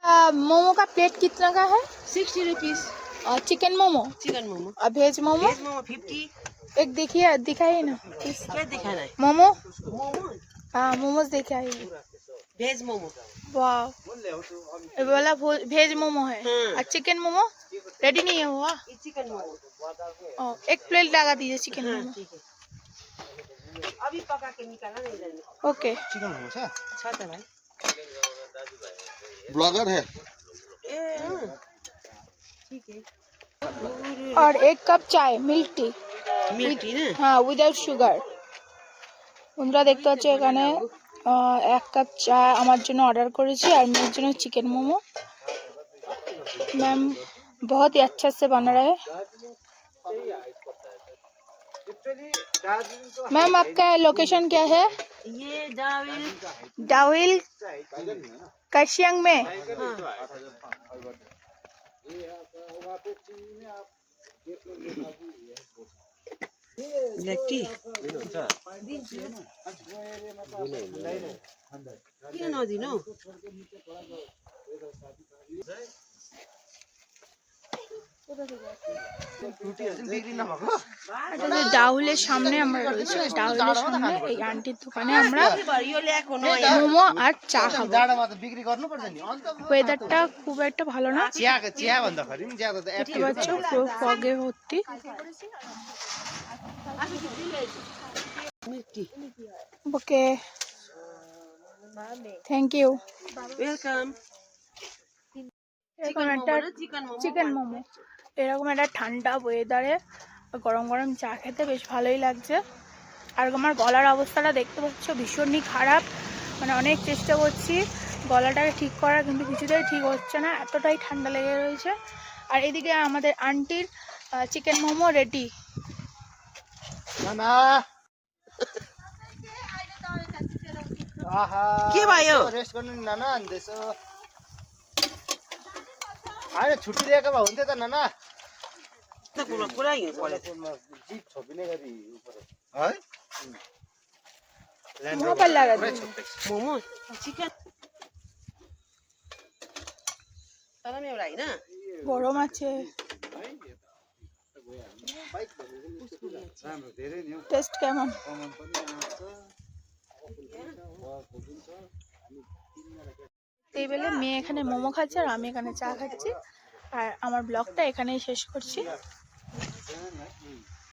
मोमो का प्लेट कितना का है? 60 रुपीस। और चिकन मोमो और वेज मोमो 50। एक देखिए, दिखाइए ना क्या दिखाना है? मोमो। मोमो हाँ मोमोज दिखाइए। वेज मोमो। वाह, ये वाला वेज मोमो है। और चिकन मोमो रेडी नहीं है हुआ? चिकन मोमो एक प्लेट लगा दीजिए चिकन मोमो। ठीक है, अभी पका के निकाला नहीं इधर में। ओके। चिकन मोमो छ था भाई, ब्लॉगर है। ठीक है। और एक कप चाय मिल्क टी। মিল্ক টি না? হ্যাঁ উইদাউট সুগার। বন্ধুরা দেখতে পাচ্ছ এখানে এক কাপ চা আমার জন্য অর্ডার করেছি আর মেয়ের জন্য চিকেন मोमो। मैम बहुत ही अच्छा से बना रहा है। मैम आपका लोकेशन क्या है? ये दाविल डाविल काशियांग में। ब्लैक टी किन नदिनु? ডাউলের সামনে আমরা রয়েছি। ডাউলের সামনে এই আন্টির দোকানে আমরা মোমো আর চা খাবো। ওয়েদারটা খুব একটা ভালো না, দেখতে পাচ্ছ পুরো ফগে ভর্তি। Okay thank you. ওয়েলকাম। এরকম একটা চিকেন মোমো, এরকম একটা ঠান্ডা ওয়েদারে গরম গরম চা খেতে বেশ ভালোই লাগছে। আর আমার গলার অবস্থাটা দেখতে পাচ্ছ ভীষণই খারাপ, মানে অনেক চেষ্টা করছি গলাটাকে ঠিক করার, কিন্তু কিছুতেই ঠিক হচ্ছে না, এতটাই ঠান্ডা লেগে রয়েছে। আর এদিকে আমাদের আন্টির চিকেন মোমো রেডি। के भयो? रेस्ट गर्नु नि नाना अन्देछ हैन छुट्टी दिएको भए हुन्थ्यो त नाना। त कुरा हिँड्नु पर्यो। जीप छोपिने गरी उपर है वहाँ पर लगा दो। मोमो चिकन तर पनि एउटा हैन গরম আছে, राम्रो धेरै नि টেস্ট কেমন? कमन पनि টেবিলে মেয়ে এখানে মোমো খাচ্ছে আর আমি এখানে চা খাচ্ছি। আর আমার ব্লগটা এখানেই শেষ করছি।